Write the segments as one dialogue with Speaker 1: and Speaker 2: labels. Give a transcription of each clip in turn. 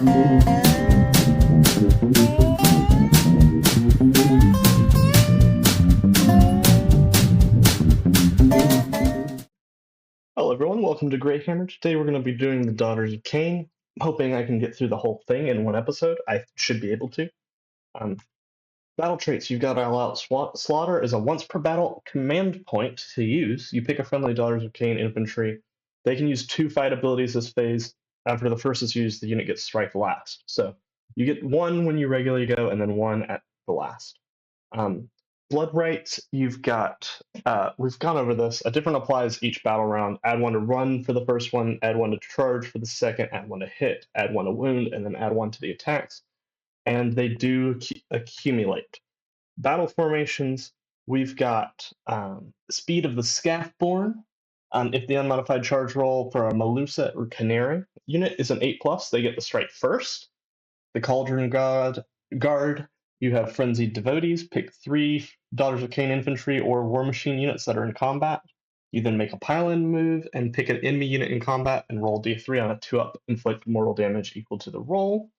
Speaker 1: Hello everyone, welcome to Greyhammer. Today we're going to be doing the Daughters of Khaine. I'm hoping I can get through the whole thing in one episode. I should be able to. Battle traits, you've got All-Out Slaughter is a once per battle command point to use. You pick a friendly Daughters of Khaine infantry. They can use 2 fight abilities this phase. After the first is used, the unit gets strike last. So you get 1 when you regularly go, and then 1 at the last. Blood rights, you've got, we've gone over this, a different applies each battle round. Add 1 to run for the first one, add 1 to charge for the second, add 1 to hit, add 1 to wound, and then add 1 to the attacks. And they do accumulate. Battle formations, we've got Speed of the Scathborn. If the unmodified charge roll for a Melusa or Canary unit is an 8+, they get the strike first. The Cauldron Guard, you have Frenzied Devotees. Pick 3 Daughters of Khaine infantry or War Machine units that are in combat. You then make a pile-in move and pick an enemy unit in combat and roll d3 on a 2-up, inflict mortal damage equal to the roll.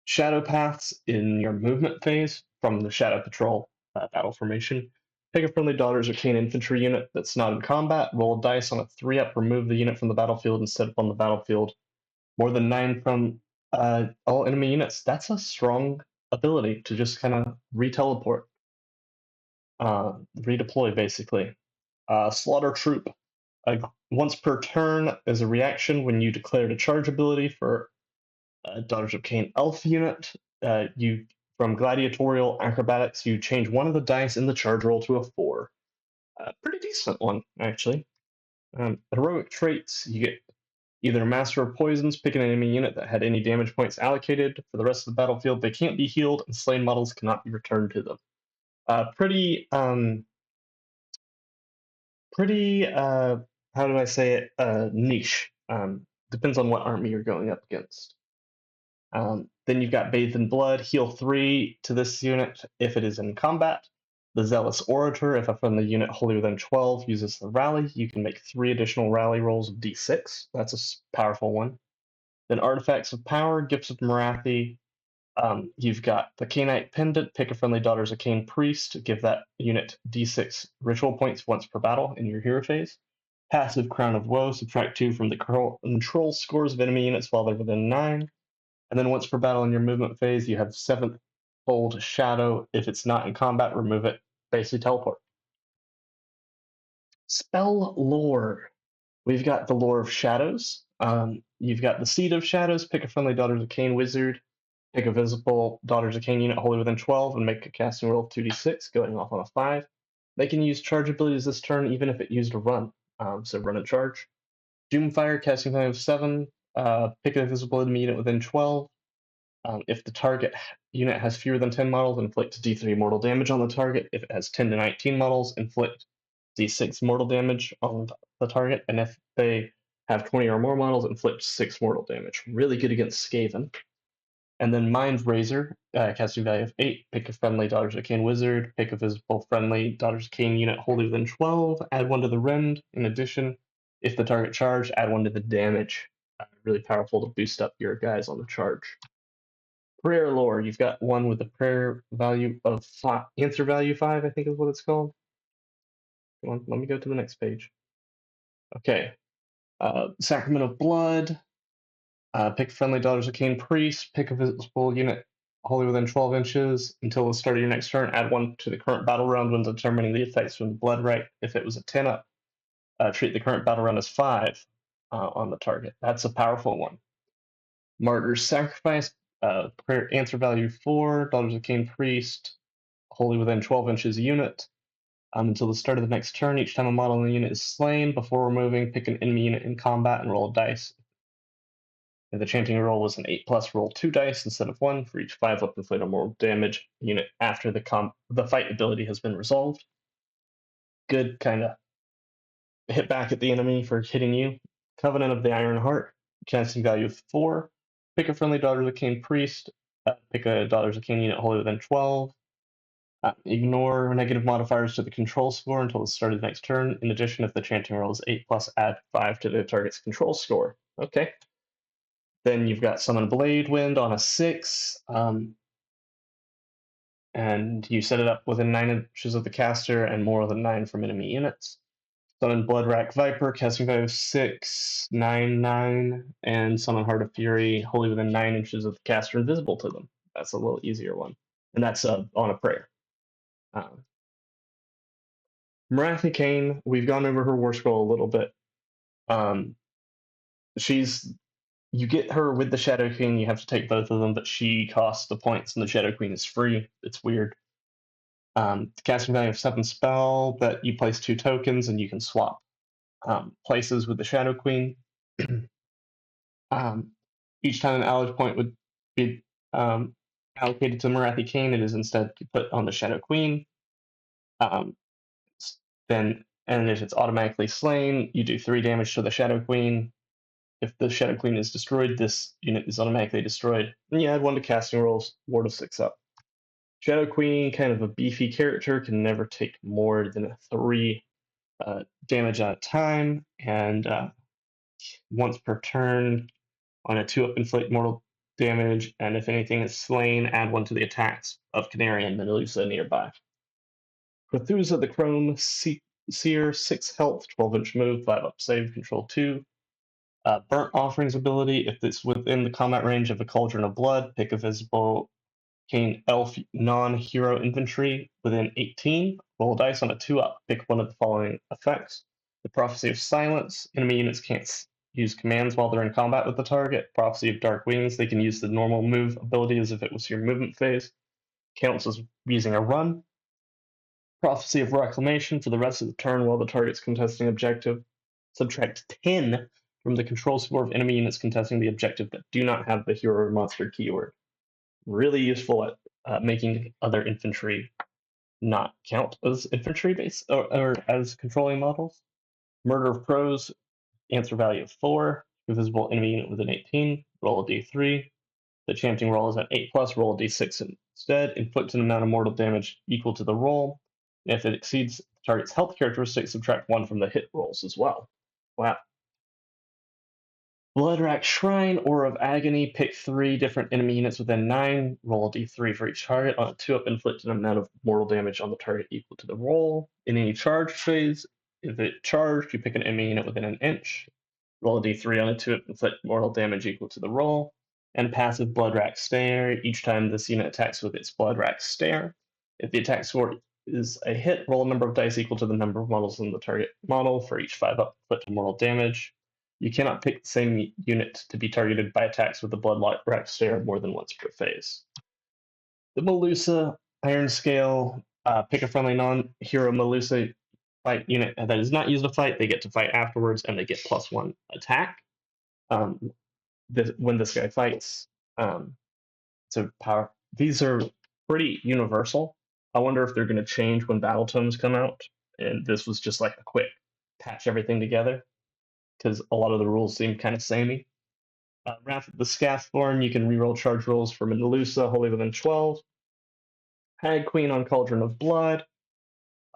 Speaker 1: Shadow Paths in your movement phase from the Shadow Patrol battle formation. Pick a friendly Daughters of Khaine infantry unit that's not in combat. Roll a dice on a 3-up, remove the unit from the battlefield and set up on the battlefield. More than 9 from all enemy units. That's a strong ability to just kind of re-teleport. Redeploy, basically. Slaughter Troop. Once per turn is a reaction when you declared a charge ability for Daughters of Khaine elf unit. You from Gladiatorial Acrobatics, you change 1 of the dice in the charge roll to a 4. Pretty decent one, actually. Heroic traits, you get either Master of Poisons, pick an enemy unit that had any damage points allocated for the rest of the battlefield. They can't be healed, and slain models cannot be returned to them. Pretty, how do I say it, niche. Depends on what army you're going up against. Then you've got Bathed in Blood, heal 3 to this unit if it is in combat. The Zealous Orator, if a friendly unit wholly within 12 uses the rally, you can make 3 additional rally rolls of d6. That's a powerful one. Then Artifacts of Power, Gifts of Morathi. You've got the Khainite Pendant, pick a friendly Daughters of Khaine Priest, give that unit d6 ritual points once per battle in your hero phase. Passive Crown of Woe, subtract 2 from the control scores of enemy units while they're within 9. And then once per battle in your movement phase, you have 7th Fold Shadow. If it's not in combat, remove it. Basically teleport. Spell Lore. We've got the Lore of Shadows. You've got the Seed of Shadows. Pick a friendly Daughters of Khaine wizard. Pick a visible Daughters of Khaine unit wholly within 12 and make a casting roll of 2d6, going off on a 5. They can use charge abilities this turn, even if it used a run. So run and charge. Doomfire, casting value of 7. Pick a visible enemy unit within 12. If the target unit has fewer than 10 models, inflict d3 mortal damage on the target. If it has 10 to 19 models, inflict d6 mortal damage on the target. And if they have 20 or more models, inflict 6 mortal damage. Really good against Skaven. And then Mind Razor, casting value of 8. Pick a friendly Daughters of Khaine wizard. Pick a visible friendly Daughters of Khaine unit wholly within 12. Add 1 to the rend. In addition, if the target charged, add 1 to the damage. Really powerful to boost up your guys on the charge. Prayer Lore, you've got one with the prayer value of 5, answer value 5, I think is what it's called. Come on, let me go to the next page. Okay. Sacrament of Blood. Pick friendly Daughters of Khaine Priest. Pick a visible unit wholly within 12 inches until the start of your next turn. Add 1 to the current battle round when determining the effects from the Blood Right. If it was a 10-up, treat the current battle round as 5 on the target. That's a powerful one. Martyr's Sacrifice. Prayer answer value 4. Daughters of Khaine Priest. Wholly within 12 inches unit. Until the start of the next turn, each time a model in the unit is slain, before removing, pick an enemy unit in combat and roll a dice. If the chanting roll was an 8+, roll 2 dice instead of 1 for each 5-up inflict mortal damage unit after the fight ability has been resolved. Good kind of hit back at the enemy for hitting you. Covenant of the Iron Heart, casting value of 4. Pick a friendly Daughters of Khaine Priest. Pick a Daughters of Khaine unit wholly within 12. Ignore negative modifiers to the control score until the start of the next turn. In addition, if the chanting roll is 8+, add 5 to the target's control score. Okay. Then you've got Summon Blade Wind on a 6, and you set it up within 9 inches of the caster and more than 9 from enemy units. Summon Bloodrack Viper, casting value of 6, 9, 9, and Summon Heart of Fury, wholly within 9 inches of the caster, invisible to them. That's a little easier one. And that's on a prayer. Marathi Kane, we've gone over her war scroll a little bit. You get her with the Shadow Queen, you have to take both of them, but she costs the points and the Shadow Queen is free. It's weird. Casting value of 7 spell, that you place 2 tokens and you can swap places with the Shadow Queen. Each time an allied point would be allocated to Marathi Kane, it is instead put on the Shadow Queen. And if it's automatically slain, you do 3 damage to the Shadow Queen. If the Shadow Queen is destroyed, this unit is automatically destroyed. And you add 1 to casting rolls, ward of 6 up. Shadow Queen, kind of a beefy character, can never take more than 3 damage at a time, and once per turn, on a 2-up, inflict mortal damage, and if anything is slain, add 1 to the attacks of Canary and Medusa nearby. Cthulhu the Chrome Seer, 6 health, 12-inch move, 5-up save, control 2. Burnt Offerings ability, if it's within the combat range of a Cauldron of Blood, pick a visible Kane Elf non-hero infantry within 18, roll a dice on a 2-up, pick one of the following effects. The Prophecy of Silence, enemy units can't use commands while they're in combat with the target. Prophecy of Dark Wings, they can use the normal move ability as if it was your movement phase. Counts as using a run. Prophecy of Reclamation, for the rest of the turn while the target's contesting objective. Subtract 10 from the control score of enemy units contesting the objective that do not have the hero or monster keyword. Really useful at making other infantry not count as infantry base or as controlling models. Murder of Crows, answer value of 4, invisible enemy unit within 18, roll a d3. The chanting roll is at 8+, roll a d6 instead. Inflict an amount of mortal damage equal to the roll. And if it exceeds the target's health characteristic, subtract 1 from the hit rolls as well. Wow. Bloodrack Shrine, Aura of Agony, pick 3 different enemy units within 9, roll a d3 for each target. On a 2-up, inflict an amount of mortal damage on the target equal to the roll. In any charge phase, if it charged, you pick an enemy unit within an inch, roll a d3 on a 2-up, inflict mortal damage equal to the roll. And passive Bloodrack Stare, each time this unit attacks with its Bloodrack Stare. If the attack score is a hit, roll a number of dice equal to the number of models in the target model for each 5-up, inflict mortal damage. You cannot pick the same unit to be targeted by attacks with the Bloodrack Stare more than once per phase. The Melusa Iron Scale, pick a friendly non-hero Melusa fight unit that is not used to fight. They get to fight afterwards, and they get +1 attack. When this guy fights, so power. These are pretty universal. I wonder if they're going to change when Battle Tomes come out, and this was just like a quick patch everything together, because a lot of the rules seem kind of samey. Wrath of the Scathborn, you can reroll charge rolls for Medusa, wholly within 12. Hag Queen on Cauldron of Blood.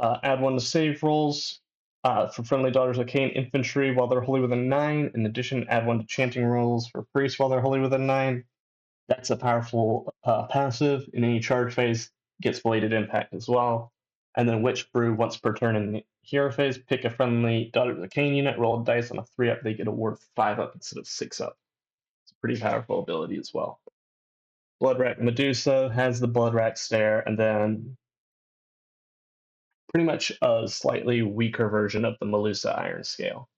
Speaker 1: Add 1 to save rolls for friendly Daughters of Khaine infantry while they're wholly within 9. In addition, add 1 to chanting rolls for priests while they're wholly within 9. That's a powerful passive. In any charge phase, gets Bladed Impact as well. And then Witch Brew, once per turn in the hero phase, pick a friendly Daughters of Khaine unit, roll a dice on a 3-up, they get a ward of 5-up instead of 6-up. It's a pretty powerful ability as well. Bloodrack Medusa has the Bloodrack Stare, and then pretty much a slightly weaker version of the Melusa Iron Scale.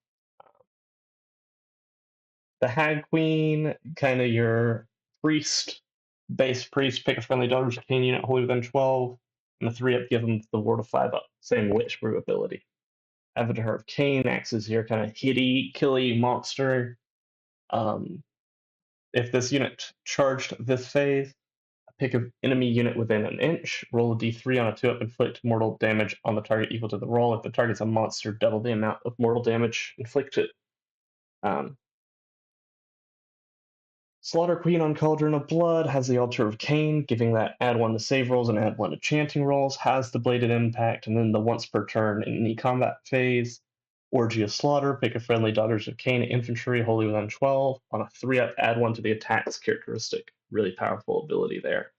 Speaker 1: The Hag Queen, kind of your base priest, pick a friendly Daughters of Khaine unit wholly within 12, and the 3-up give them the ward of 5-up. Same Witch Brew ability. Avatar of Khaine acts as your kind of hitty, killy monster. If this unit charged this phase, pick an enemy unit within an inch, roll a d3 on a 2-up, inflict mortal damage on the target equal to the roll. If the target's a monster, double the amount of mortal damage inflicted. Slaughter Queen on Cauldron of Blood has the Altar of Khaine, giving that add 1 to save rolls and add 1 to chanting rolls, has the Bladed Impact, and then the once per turn in the combat phase. Orgy of Slaughter, pick a friendly Daughters of Khaine infantry, wholly within 12. On a 3-up, add 1 to the attack's characteristic. Really powerful ability there.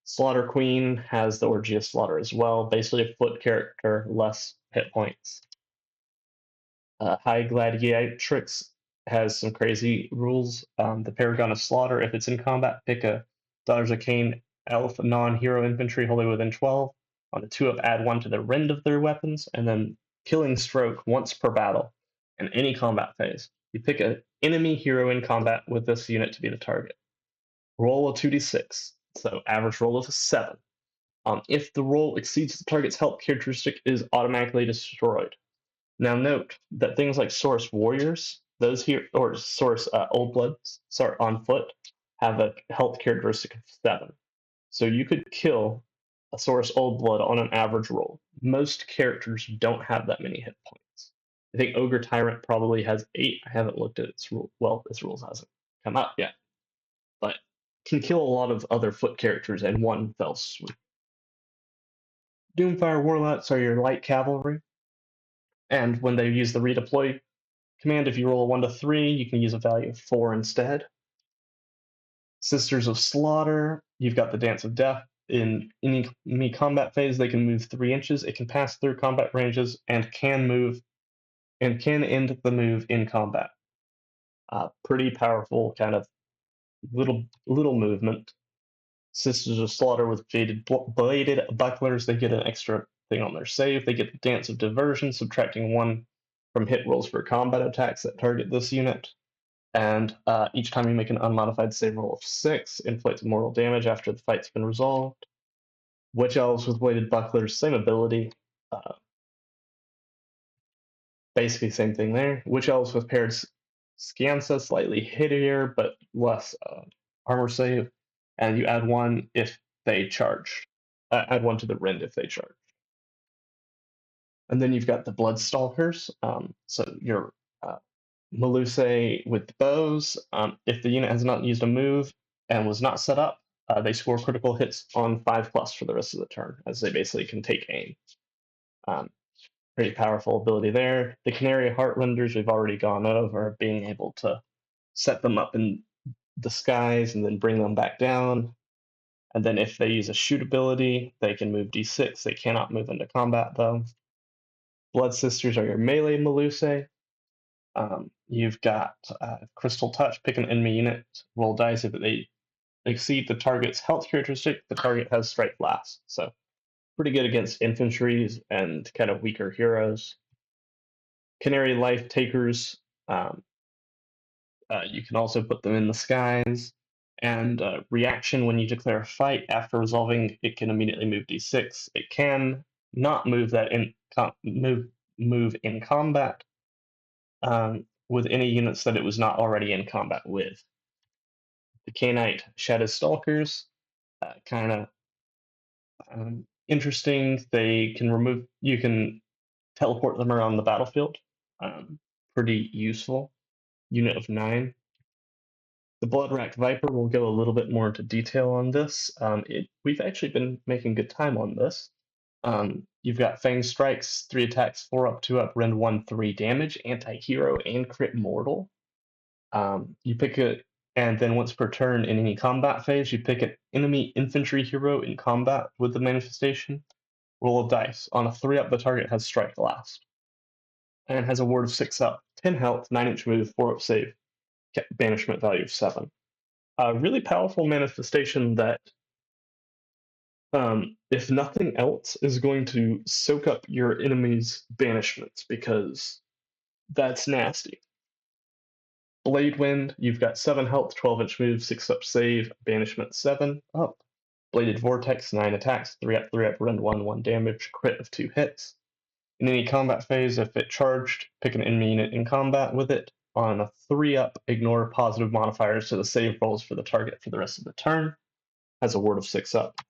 Speaker 1: Slaughter Queen has the Orgy of Slaughter as well. Basically a foot character, less hit points. High Gladiatrix has some crazy rules. The Paragon of Slaughter, if it's in combat, pick a Daughters of Khaine elf non-hero infantry wholly within 12. On a 2-up, add 1 to the rend of their weapons, and then Killing Stroke once per battle in any combat phase. You pick an enemy hero in combat with this unit to be the target. Roll a 2d6, so average roll is a 7. If the roll exceeds the target's health characteristic, it is automatically destroyed. Now note that things like Source Warriors, those here, or Source Old Bloods, sorry, on foot, have a health characteristic of 7. So you could kill a Source Old Blood on an average roll. Most characters don't have that many hit points. I think Ogre Tyrant probably has 8. I haven't looked at its rule. Well, its rules hasn't come out yet, but can kill a lot of other foot characters in one fell swoop. Doomfire Warlocks are your light cavalry, and when they use the redeploy command, if you roll a 1 to 3, you can use a value of 4 instead. Sisters of Slaughter, you've got the Dance of Death. In any enemy combat phase, they can move 3 inches. It can pass through combat ranges and can move and can end the move in combat. Pretty powerful, kind of little movement. Sisters of Slaughter with bladed bucklers, they get an extra thing on their save. They get the Dance of Diversion, subtracting 1 from hit rolls for combat attacks that target this unit. And each time you make an unmodified save roll of 6, inflicts mortal damage after the fight's been resolved. Witch Elves with bladed bucklers, same ability. Basically same thing there. Witch Elves with paired Scansa, slightly hittier, but less armor save. And you add 1 if they charge. Add 1 to the rend if they charge. And then you've got the Bloodstalkers. So your Melusai with bows. If the unit has not used a move and was not set up, they score critical hits on 5+ for the rest of the turn, as they basically can take aim. Pretty powerful ability there. The Canary Heartlanders we've already gone over, being able to set them up in the skies and then bring them back down. And then if they use a shoot ability, they can move d6. They cannot move into combat, though. Blood Sisters are your melee Melusai. You've got Crystal Touch. Pick an enemy unit, roll dice. If they exceed the target's health characteristic, the target has strike last. So pretty good against infantries and kind of weaker heroes. Canary Life Takers. You can also put them in the skies. And reaction when you declare a fight after resolving, it can immediately move d6. It can not move that move in combat with any units that it was not already in combat with. The Khainite Shadow Stalkers, kind of interesting. They can you can teleport them around the battlefield. Pretty useful. Unit of 9. The Bloodracked Viper will go a little bit more into detail on this. We've actually been making good time on this. You've got Fang Strikes, 3 attacks, 4-up, 2-up, rend 1, 3 damage, anti-hero, and crit mortal. You pick it, and then once per turn in any combat phase, you pick an enemy infantry hero in combat with the manifestation. Roll a dice. On a 3-up, the target has strike last. And has a ward of 6-up, 10 health, 9-inch move, 4-up save, banishment value of 7. A really powerful manifestation that, if nothing else, is going to soak up your enemy's banishments, because that's nasty. Blade Wind, you've got 7 health, 12-inch move, 6-up save, banishment 7 up. Bladed Vortex, 9 attacks, 3-up, 3-up, rend 1, 1 damage, crit of 2 hits. In any combat phase, if it charged, pick an enemy unit in combat with it. On a 3-up, ignore positive modifiers to the save rolls for the target for the rest of the turn. Has a ward of 6-up.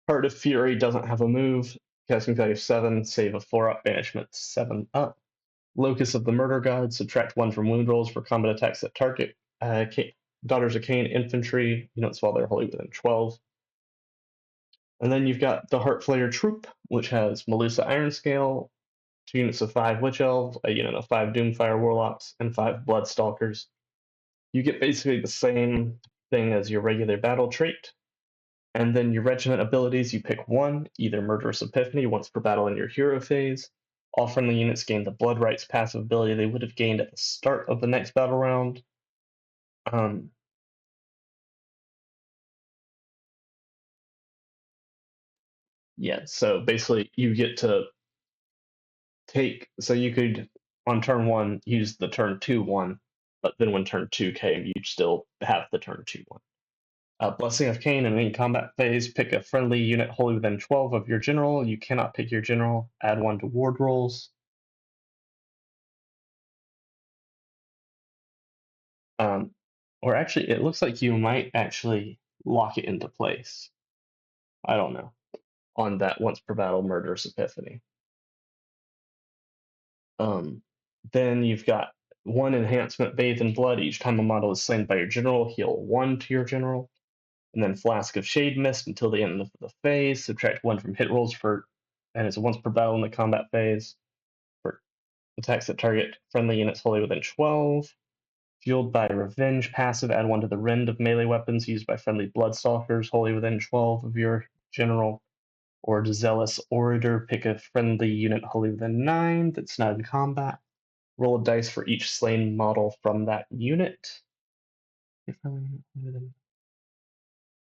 Speaker 1: Heart of Fury doesn't have a move. Casting value 7, save of 4-up, banishment 7-up. Locus of the Murder God, subtract 1 from wound rolls for combat attacks that target Daughters of Khaine infantry units while they're wholly within 12. And then you've got the Heartflayer Troop, which has Melusa Ironscale, 2 units of 5 Witch Elves, a unit of 5 Doomfire Warlocks, and 5 Bloodstalkers. You get basically the same thing as your regular battle trait. And then your regiment abilities, you pick one, either Murderous Epiphany once per battle in your hero phase. All friendly units gain the Blood Rights passive ability they would have gained at the start of the next battle round. Yeah, so basically you get to so you could, on turn 1, use the turn 2 one, but then when turn 2 came, you'd still have the turn 2 one. Blessing of Khaine, in any combat phase, pick a friendly unit wholly within 12 of your general. You cannot pick your general. Add 1 to ward rolls. Or actually, it looks like you might actually lock it into place. I don't know. On that once per battle Murderous Epiphany. Then you've got 1 enhancement, Bathe in Blood. Each time a model is slain by your general, heal 1 to your general. And then Flask of Shade Mist until the end of the phase. Subtract 1 from hit rolls and it's once per battle in the combat phase. For attacks that target friendly units wholly within 12. Fueled by Revenge passive, add 1 to the rend of melee weapons used by friendly Bloodstalkers wholly within 12 of your general. Or Zealous Orator, pick a friendly unit wholly within 9 that's not in combat. Roll a dice for each slain model from that unit.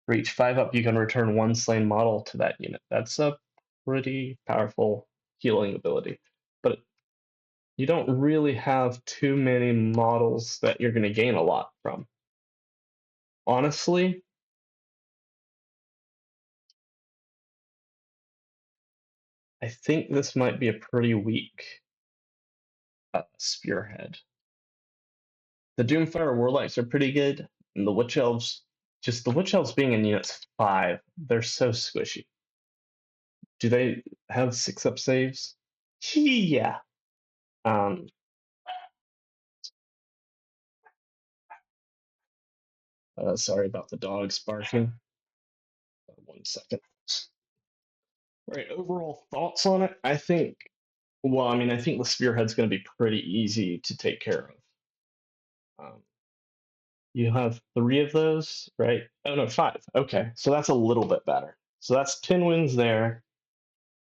Speaker 1: For each 5 up, you can return 1 slain model to that unit. That's a pretty powerful healing ability. But you don't really have too many models that you're going to gain a lot from. Honestly, I think this might be a pretty weak Spearhead. The Doomfire Warlocks are pretty good, and the Witch Elves, just the Witch Elves being in units 5, they're so squishy. Do they have 6-up saves? Yeah. Sorry about the dogs barking. 1 second. Right, overall thoughts on it? I think the Spearhead's going to be pretty easy to take care of. You have 3 of those, right? Oh no, 5. Okay, so that's a little bit better. So that's 10 wins there,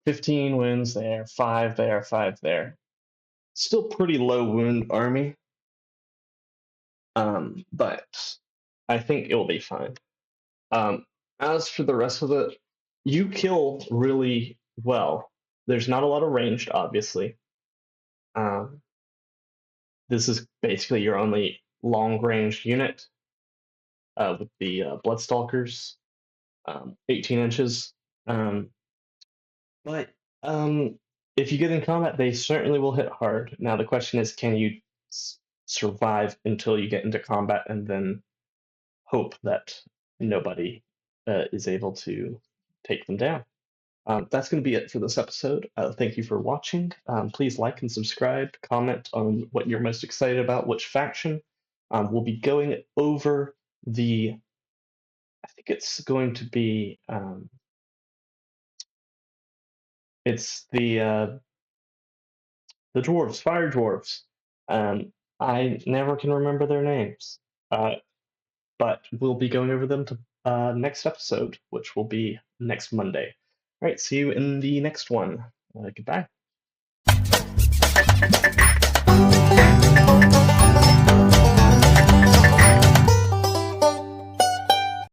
Speaker 1: 15 wins there, 5 there, 5 there. Still pretty low wound army, but I think it will be fine. As for the rest of it, you kill really well. There's not a lot of ranged, obviously. This is basically your only long-range unit with the Bloodstalkers, 18 inches. But if you get in combat, they certainly will hit hard. Now the question is, can you survive until you get into combat and then hope that nobody is able to take them down? That's going to be it for this episode. Thank you for watching. Please like and subscribe, comment on what you're most excited about, which faction. We'll be going over I think it's going to be, it's the dwarves, fire dwarves. I never can remember their names, but we'll be going over them to next episode, which will be next Monday. All right, see you in the next one. Goodbye.